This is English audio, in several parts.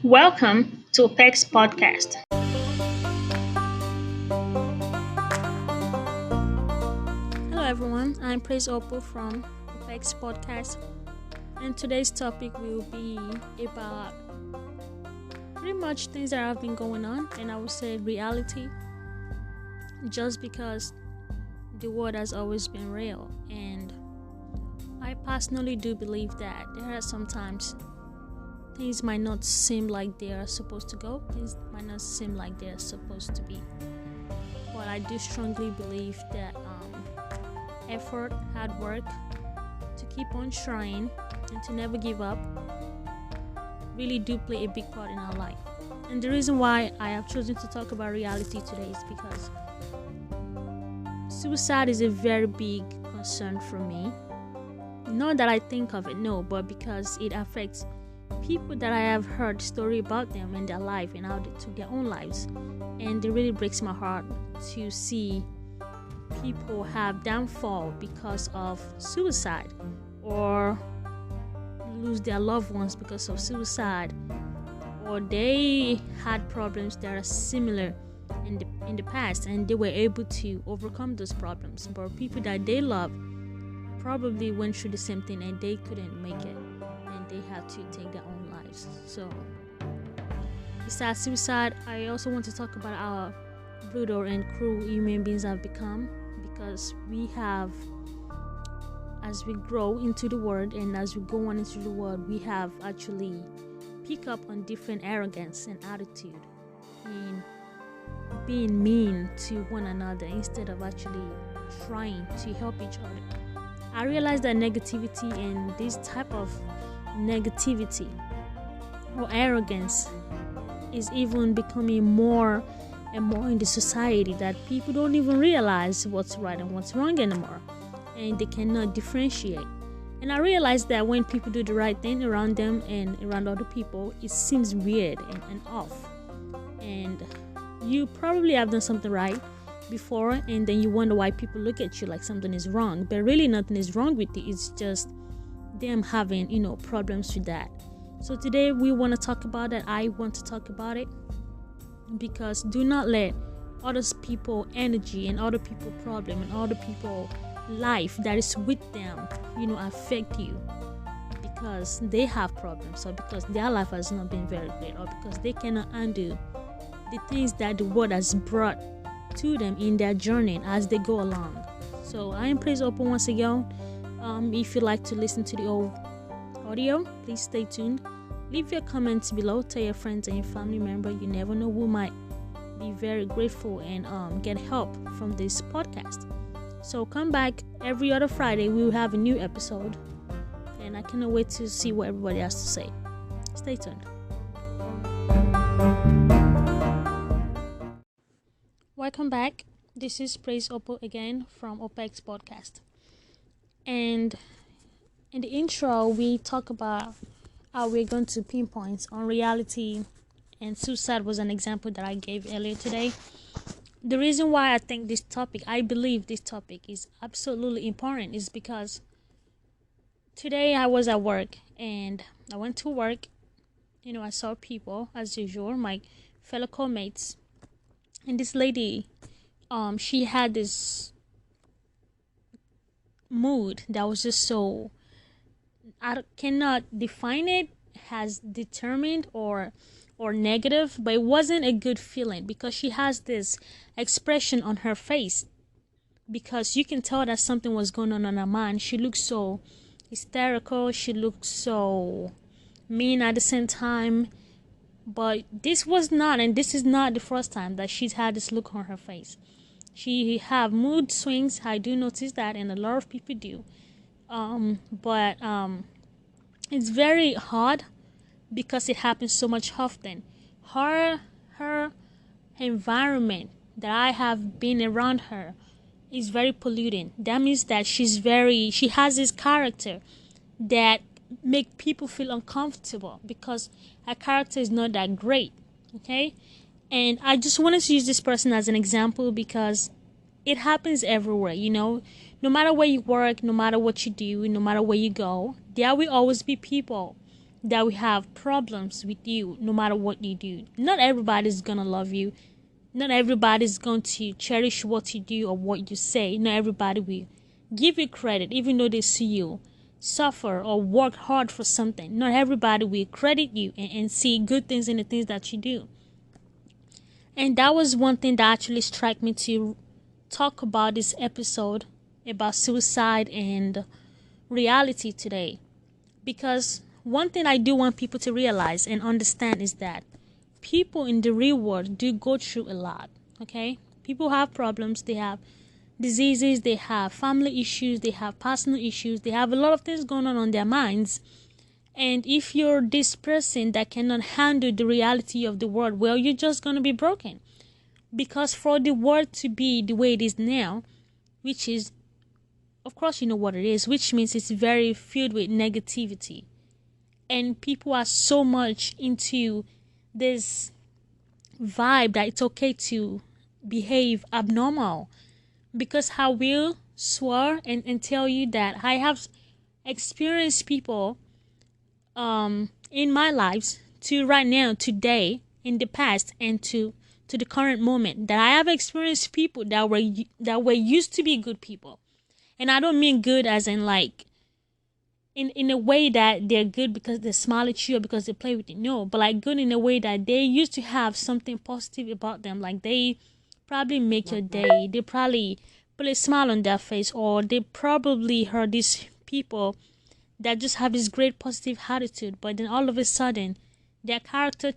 Welcome to HopexPodcast. Hello everyone, I'm Praise Hopel from HopexPodcast, and today's topic will be about pretty much things that have been going on, and I would say reality, just because the world has always been real, and I personally do believe that there are sometimes things might not seem like they are supposed to go, things might not seem like they are supposed to be, but I do strongly believe that effort, hard work, to keep on trying and to never give up really do play a big part in our life. And the reason why I have chosen to talk about reality today is because suicide is a very big concern for me. Not that I think of it, no, but because it affects people that I have heard story about them and their life and how they took their own lives. And it really breaks my heart to see people have downfall because of suicide, or lose their loved ones because of suicide, or they had problems that are similar in the past and they were able to overcome those problems, but people that they love probably went through the same thing and they couldn't make it and they had to take their own lives. So besides suicide, I also want to talk about how brutal and cruel human beings have become, because we have, as we grow into the world and as we go on into the world, we have actually pick up on different arrogance and attitude in being mean to one another instead of actually trying to help each other. I realize that negativity and this type of negativity or arrogance is even becoming more and more in the society, that people don't even realize what's right and what's wrong anymore, and they cannot differentiate. And I realize that when people do the right thing around them and around other people, it seems weird and off, and you probably have done something right before, and then you wonder why people look at you like something is wrong, but really nothing is wrong with it. It's just them having problems with that. So today we want to talk about that. I want to talk about it because do not let other people energy and other people problem and other people life that is with them affect you because they have problems, or because their life has not been very great, or because they cannot undo the things that the world has brought to them in their journey as they go along. So I am Praise Open once again. If you like to listen to the old audio, please stay tuned. Leave your comments below. Tell your friends and your family member. You never know who might be very grateful and get help from this podcast. So come back every other Friday. We will have a new episode, and I cannot wait to see what everybody has to say. Stay tuned. Welcome back. This is Praise Oppo again from HopexPodcast. And in the intro, we talk about how we're going to pinpoint on reality, and suicide was an example that I gave earlier today. The reason why I believe this topic is absolutely important is because today I was at work and I went to work. I saw people as usual, my fellow co-mates, and this lady, she had this mood that was just so, I cannot define it as determined or negative, but it wasn't a good feeling because she has this expression on her face, because you can tell that something was going on her mind. She looked so hysterical, she looked so mean at the same time, but this is not the first time that she's had this look on her face. She have mood swings, I do notice that, and a lot of people do, but it's very hard because it happens so much often. Her environment that I have been around her is very polluting. That means that she has this character that make people feel uncomfortable because her character is not that great. Okay? And I just wanted to use this person as an example because it happens everywhere, No matter where you work, no matter what you do, no matter where you go, there will always be people that we have problems with you no matter what you do. Not everybody's gonna love you. Not everybody's going to cherish what you do or what you say. Not everybody will give you credit even though they see you suffer or work hard for something. Not everybody will credit you and see good things in the things that you do. And that was one thing that actually struck me to talk about this episode about suicide and reality today. Because one thing I do want people to realize and understand is that people in the real world do go through a lot. Okay? People have problems, they have diseases, they have family issues, they have personal issues, they have a lot of things going on their minds. And if you're this person that cannot handle the reality of the world, well, you're just going to be broken. Because for the world to be the way it is now, which is, of course, you know what it is, which means it's very filled with negativity. And people are so much into this vibe that it's okay to behave abnormal. Because I will swear and tell you that I have experienced people in my lives to right now, today, in the past, and to the current moment, that I have experienced people that were used to be good people. And I don't mean good as in like in a way that they're good because they smile at you or because they play with you. No, but like good in a way that they used to have something positive about them. Like they probably make your day. They probably put a smile on their face, or they probably heard these people that just have this great positive attitude, but then all of a sudden their character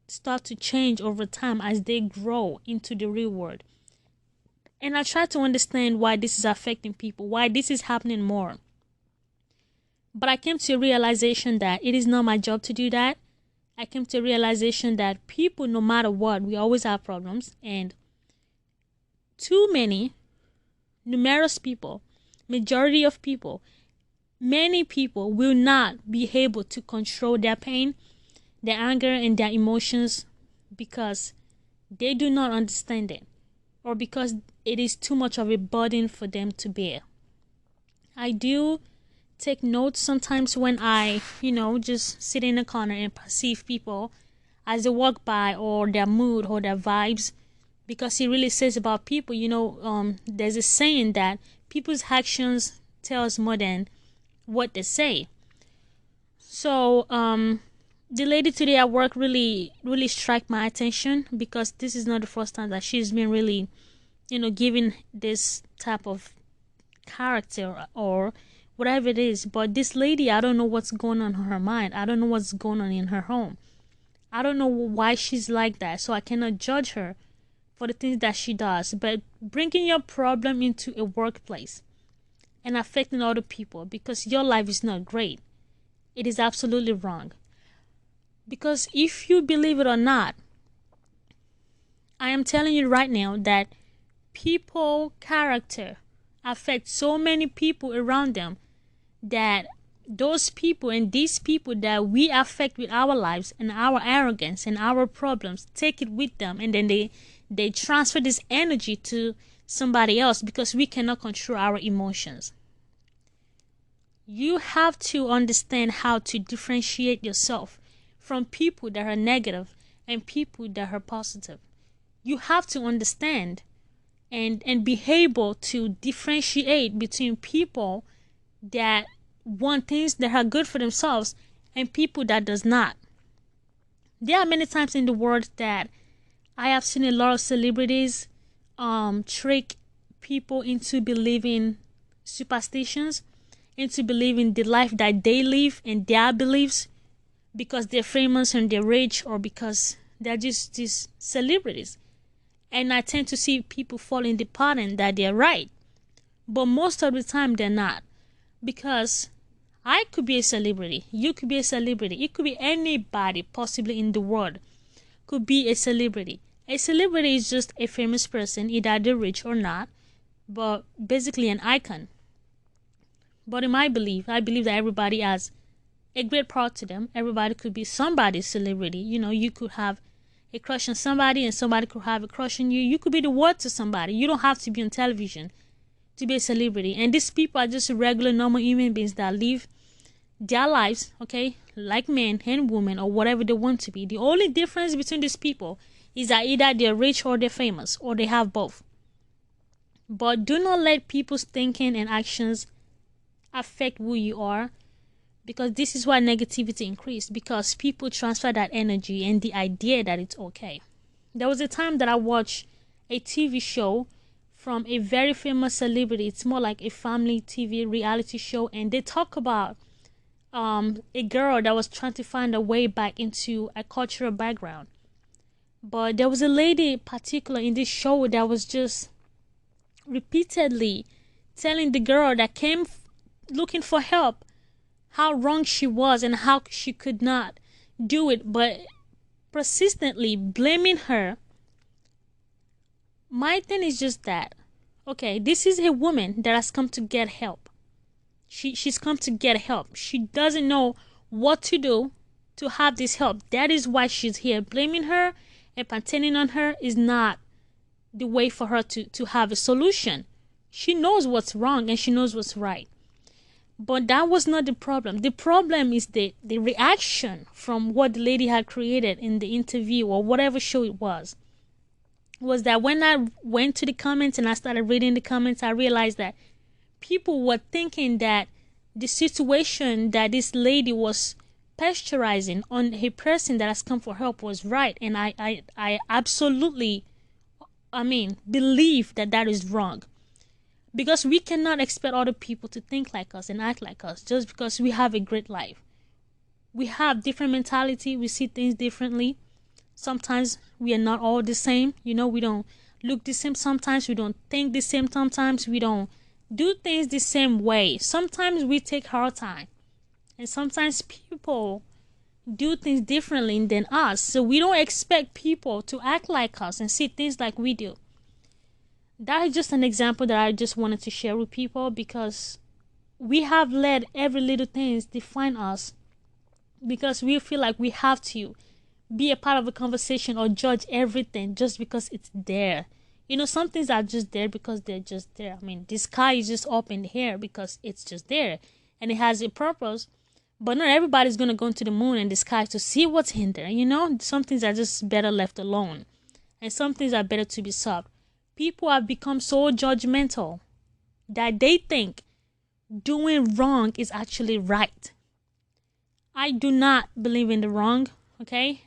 start to change over time as they grow into the real world. And I try to understand why this is affecting people, why this is happening more. But I came to a realization that it is not my job to do that. I came to a realization that people, no matter what, we always have problems. And too many, numerous people, majority of people, many people will not be able to control their pain, their anger, and their emotions because they do not understand it, or because it is too much of a burden for them to bear. I do take notes sometimes when I, just sit in a corner and perceive people as they walk by, or their mood or their vibes, because it really says about people. There's a saying that people's actions tells more than what they say. So the lady today at work really struck my attention, because this is not the first time that she's been really giving this type of character or whatever it is. But this lady, I don't know what's going on in her mind. I don't know what's going on in her home. I don't know why she's like that, so I cannot judge her for the things that she does. But bringing your problem into a workplace and affecting other people because your life is not great, it is absolutely wrong. Because if you believe it or not, I am telling you right now that people character affects so many people around them, that those people and these people that we affect with our lives and our arrogance and our problems take it with them, and then they transfer this energy to somebody else because we cannot control our emotions. You have to understand how to differentiate yourself from people that are negative and people that are positive. You have to understand and be able to differentiate between people that want things that are good for themselves and people that does not. There are many times in the world that I have seen a lot of celebrities trick people into believing superstitions, into believing the life that they live and their beliefs, because they're famous and they're rich, or because they're just these celebrities. And I tend to see people fall in the pattern that they're right, but most of the time they're not. Because I could be a celebrity, you could be a celebrity, it could be anybody possibly in the world could be a celebrity. A celebrity is just a famous person, either they're rich or not, but basically an icon. But in my belief, I believe that everybody has a great part to them. Everybody could be somebody's celebrity. You could have a crush on somebody and somebody could have a crush on you. You could be the word to somebody. You don't have to be on television to be a celebrity. And these people are just regular, normal human beings that live their lives, okay, like men and women or whatever they want to be. The only difference between these people is that either they're rich or they're famous or they have both. But do not let people's thinking and actions affect who you are, because this is why negativity increased, because people transfer that energy and the idea that it's okay. There was a time that I watched a TV show from a very famous celebrity. It's more like a family TV reality show, and they talk about a girl that was trying to find a way back into a cultural background. But there was a lady particular in this show that was just repeatedly telling the girl that came looking for help how wrong she was and how she could not do it, but persistently blaming her. My thing is just that, okay, this is a woman that has come to get help. She's come to get help. She doesn't know what to do to have this help. That is why she's here. Blaming her and pretending on her is not the way for her to have a solution. She knows what's wrong and she knows what's right. But that was not the problem. The problem is the reaction from what the lady had created in the interview or whatever show it was that when I went to the comments and I started reading the comments, I realized that people were thinking that the situation that this lady was pasteurizing on a person that has come for help was right. And I absolutely, believe that that is wrong. Because we cannot expect other people to think like us and act like us just because we have a great life. We have different mentality. We see things differently. Sometimes we are not all the same. We don't look the same. Sometimes we don't think the same. Sometimes we don't do things the same way. Sometimes we take our time. And sometimes people do things differently than us. So we don't expect people to act like us and see things like we do. That is just an example that I just wanted to share with people, because we have let every little thing define us because we feel like we have to be a part of a conversation or judge everything just because it's there. Some things are just there because they're just there. The sky is just up in the air because it's just there and it has a purpose. But not everybody's going to go into the moon and the sky to see what's in there. Some things are just better left alone and some things are better to be solved. People have become so judgmental that they think doing wrong is actually right. I do not believe in the wrong, okay?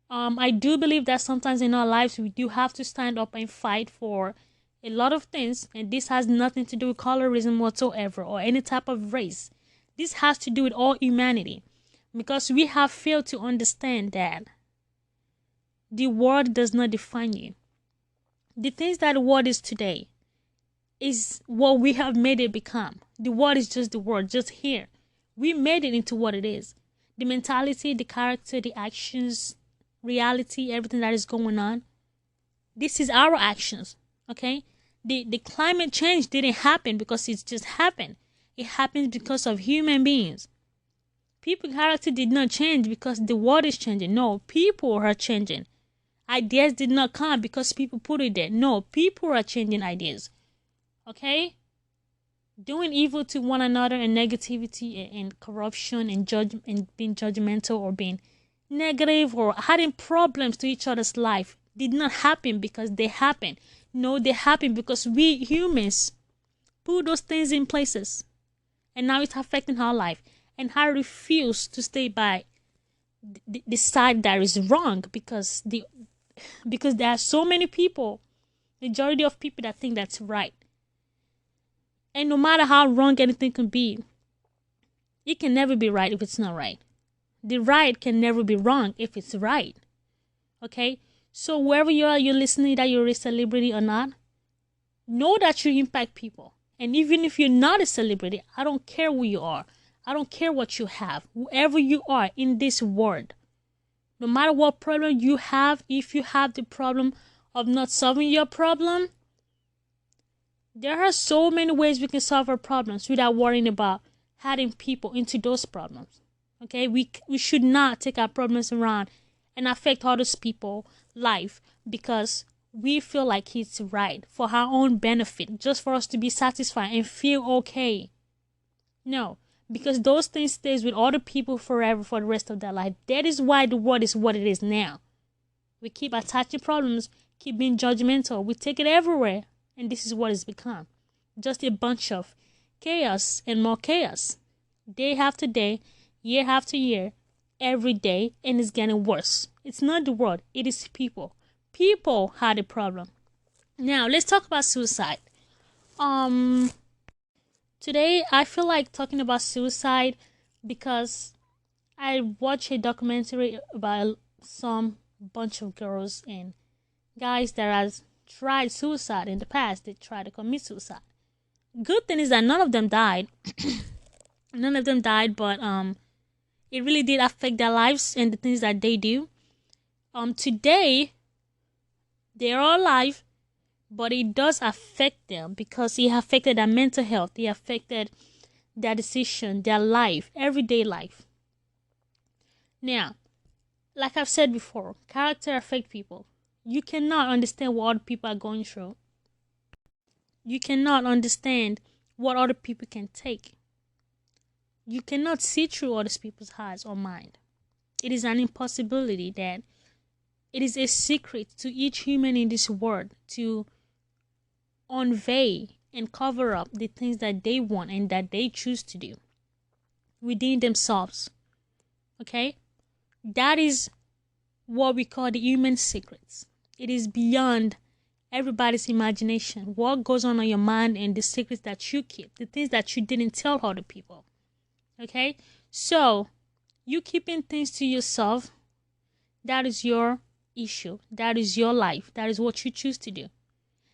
I do believe that sometimes in our lives we do have to stand up and fight for a lot of things, and this has nothing to do with colorism whatsoever or any type of race. This has to do with all humanity, because we have failed to understand that the world does not define you. The things that the world is today is what we have made it become. The world is just the world, just here. We made it into what it is. The mentality, the character, the actions, reality, everything that is going on. This is our actions, okay? The climate change didn't happen because it just happened. It happened because of human beings. People's character did not change because the world is changing. No, people are changing. Ideas did not come because people put it there. No, people are changing ideas. Okay? Doing evil to one another and negativity and corruption and being judgmental or being negative or adding problems to each other's life did not happen because they happen. No, they happen because we humans put those things in places. And now it's affecting our life. And I refuse to stay by the side that is wrong because there are so many people, majority of people that think that's right. And no matter how wrong anything can be, it can never be right if it's not right. The right can never be wrong if it's right. Okay? So wherever you are, you're listening, that you're a celebrity or not, know that you impact people. And even if you're not a celebrity, I don't care who you are. I don't care what you have. Whoever you are in this world, no matter what problem you have, if you have the problem of not solving your problem, there are so many ways we can solve our problems without worrying about adding people into those problems. Okay, we should not take our problems around and affect others people's life because we feel like it's right for our own benefit, just for us to be satisfied and feel okay. No, because those things stays with other people forever for the rest of their life. That is why the world is what it is now. We keep attaching problems, keep being judgmental. We take it everywhere, and this is what it's become. Just a bunch of chaos and more chaos. Day after day, year after year, every day, and it's getting worse. It's not the world, it is people. People had a problem. Now, let's talk about suicide. Today I feel like talking about suicide because I watched a documentary about some bunch of girls and guys that has tried suicide in the past. They tried to commit suicide. Good thing is that none of them died. None of them died, but it really did affect their lives and the things that they do. Today they're all alive, but it does affect them because it affected their mental health. It affected their decision, their life, everyday life. Now, like I've said before, character affects people. You cannot understand what other people are going through. You cannot understand what other people can take. You cannot see through other people's hearts or mind. It is an impossibility. That it is a secret to each human in this world to unveil and cover up the things that they want and that they choose to do within themselves. Okay? That is what we call the human secrets. It is beyond everybody's imagination. What goes on your mind and the secrets that you keep, the things that you didn't tell other people. Okay? So, you keeping things to yourself, that is your issue. That is your life. That is what you choose to do.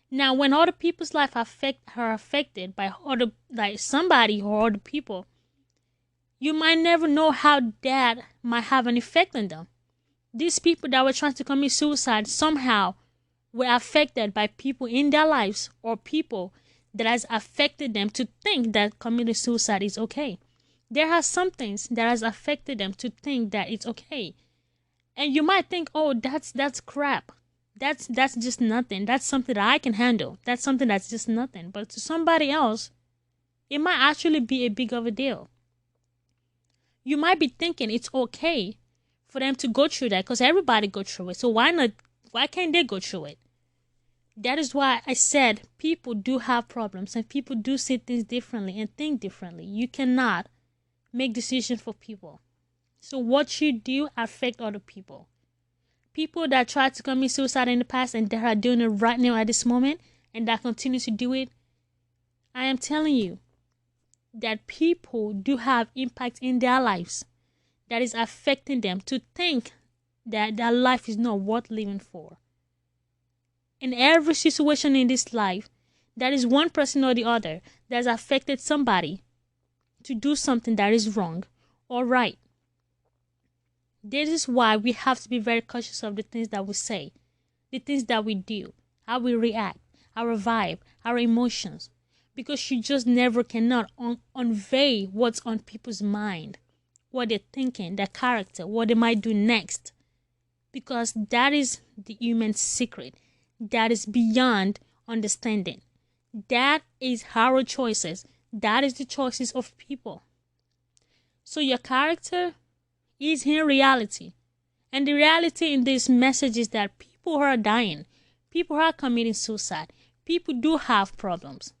Now, when other people's life are affected by other, like somebody or other people, you might never know how that might have an effect on them. These people that were trying to commit suicide somehow were affected by people in their lives or people that has affected them to think that committing suicide is okay. There are some things that has affected them to think that it's okay. And you might think, oh, that's crap. That's just nothing. That's something that I can handle. That's something that's just nothing. But to somebody else, it might actually be a big of a deal. You might be thinking it's okay for them to go through that because everybody go through it. So why not? Why can't they go through it? That is why I said people do have problems and people do see things differently and think differently. You cannot make decisions for people. So what you do affect other people. People that tried to commit suicide in the past and that are doing it right now at this moment and that continue to do it, I am telling you that people do have impact in their lives that is affecting them to think that their life is not worth living for. In every situation in this life, there is one person or the other that has affected somebody to do something that is wrong or right. This is why we have to be very cautious of the things that we say, the things that we do, how we react, our vibe, our emotions. Because you just never cannot unveil what's on people's mind, what they're thinking, their character, what they might do next. Because that is the human secret. That is beyond understanding. That is our choices. That is the choices of people. So your character is in reality. And the reality in this message is that people are dying. People are committing suicide. People do have problems.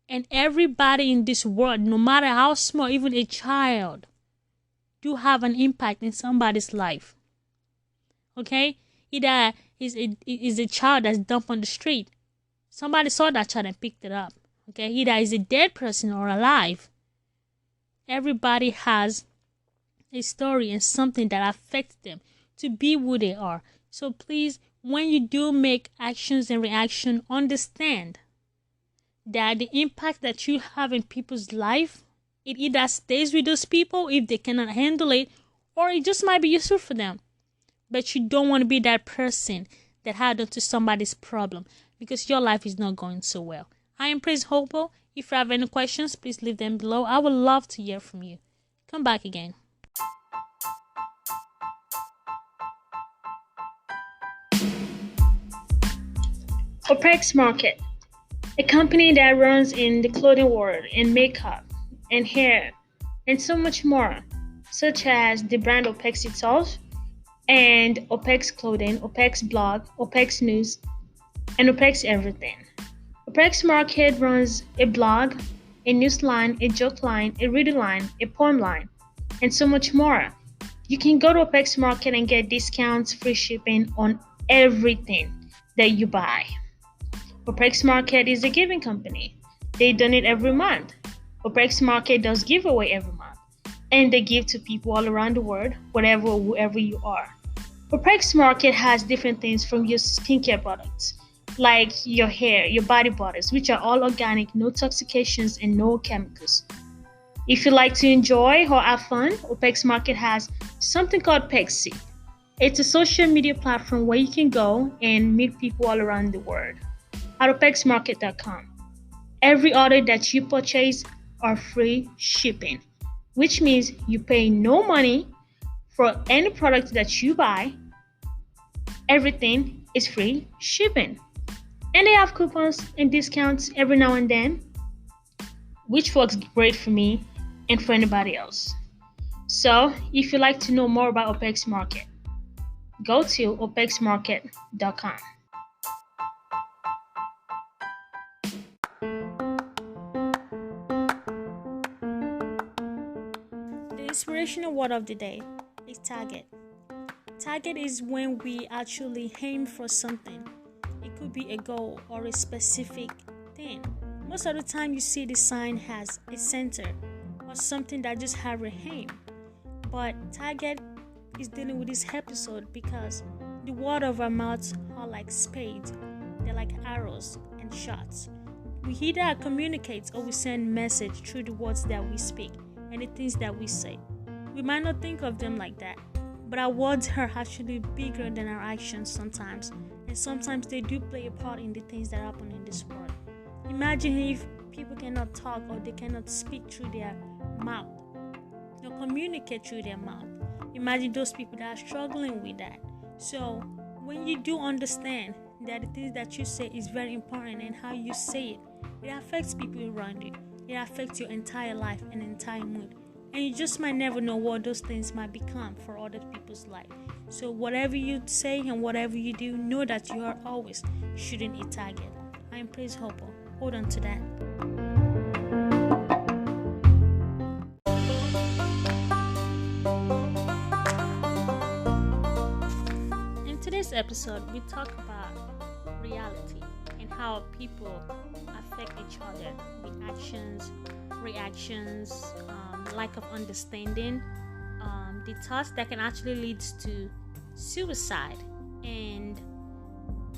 And everybody in this world, no matter how small, even a child, do have an impact in somebody's life. Okay? Either is a child that's dumped on the street. Somebody saw that child and picked it up. Okay? Either is a dead person or alive. Everybody has a story and something that affects them to be who they are. So please, when you do make actions and reaction, understand that the impact that you have in people's life, it either stays with those people if they cannot handle it, or it just might be useful for them. But you don't want to be that person that had on to somebody's problem because your life is not going so well. I am Praise Hopel. If you have any questions, please leave them below. I would love to hear from you. Come back again. Hopex Market, a company that runs in the clothing world and makeup, and hair, and so much more, such as the brand Hopex itself, and Hopex Clothing, Hopex Blog, Hopex News, and Hopex Everything. Hopex Market runs a blog, a news line, a joke line, a reading line, a poem line, and so much more. You can go to Hopex Market and get discounts, free shipping on everything that you buy. Hopex Market is a giving company. They donate every month. Hopex Market does giveaway every month, and they give to people all around the world, whatever or whoever you are. Hopex Market has different things from your skincare products, like your hair, your body butters, which are all organic, no toxications, and no chemicals. If you like to enjoy or have fun, Hopex Market has something called Pexi. It's a social media platform where you can go and meet people all around the world. At HopexMarket.com. Every order that you purchase are free shipping, which means you pay no money for any product that you buy. Everything is free shipping. And they have coupons and discounts every now and then, which works great for me and for anybody else. So, if you'd like to know more about Hopex Market, go to HopexMarket.com. The inspirational word of the day is target. Target is when we actually aim for something. It could be a goal or a specific thing. Most of the time you see the sign has a center or something that just have a aim. But target is dealing with this episode because the word of our mouths are like spades. They're like arrows and shots. We either communicate or we send message through the words that we speak and the things that we say. We might not think of them like that, but our words are actually bigger than our actions sometimes, and sometimes they do play a part in the things that happen in this world. Imagine if people cannot talk or they cannot speak through their mouth or communicate through their mouth. Imagine those people that are struggling with that. So when you do understand that the things that you say is very important and how you say it, it affects people around you. It affects your entire life and entire mood. And you just might never know what those things might become for other people's life. So whatever you say and whatever you do, know that you are always shooting a target. I am Praise Hopel. Hold on to that. In today's episode, we talk about reality and how people affect each other with actions, reactions, lack of understanding, the thoughts that can actually lead to suicide, and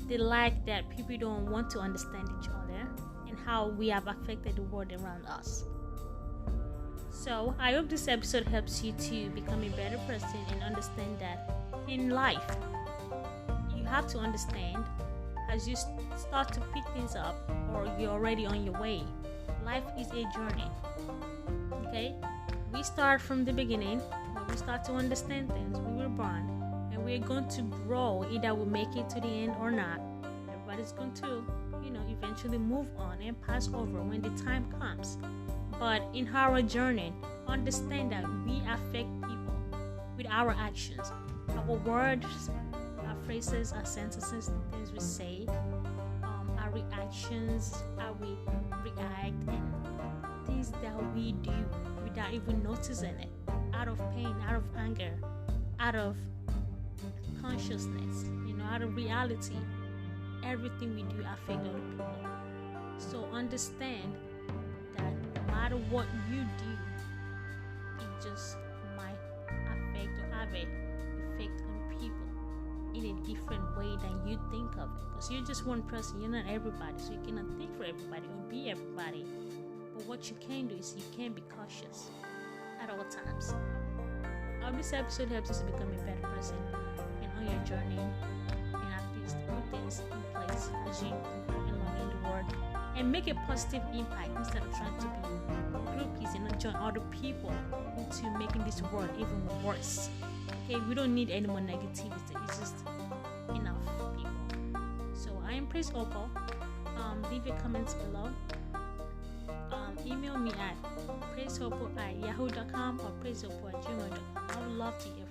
the lack that people don't want to understand each other, and how we have affected the world around us. So I hope this episode helps you to become a better person and understand that in life you have to understand as you start to pick things up or you're already on your way. Life is a journey. Okay? We start from the beginning. When we start to understand things, we were born and we're going to grow. Either we make it to the end or not. Everybody's going to, eventually move on and pass over when the time comes. But in our journey, understand that we affect people with our actions, our words, our phrases, our sentences, the things we say, our reactions, how we react, and things that we do without even noticing it, out of pain, out of anger, out of consciousness, out of reality. Everything we do affects other people. So understand that no matter what you do, it just might affect or have an effect on people in a different way than you think of it. Because you're just one person, you're not everybody, so you cannot think for everybody or be everybody. But what you can do is you can be cautious at all times. I hope this episode helps you to become a better person and on your journey, and at least put things in place as you move along in the world and make a positive impact instead of trying to be groupies and join other people into making this world even worse. Okay, we don't need any more negativity. It's just enough people. So I am Praise Hopel. Leave your comments below. email me at praisehopel@yahoo.com or praisehopel@gmail.com. I would love to hear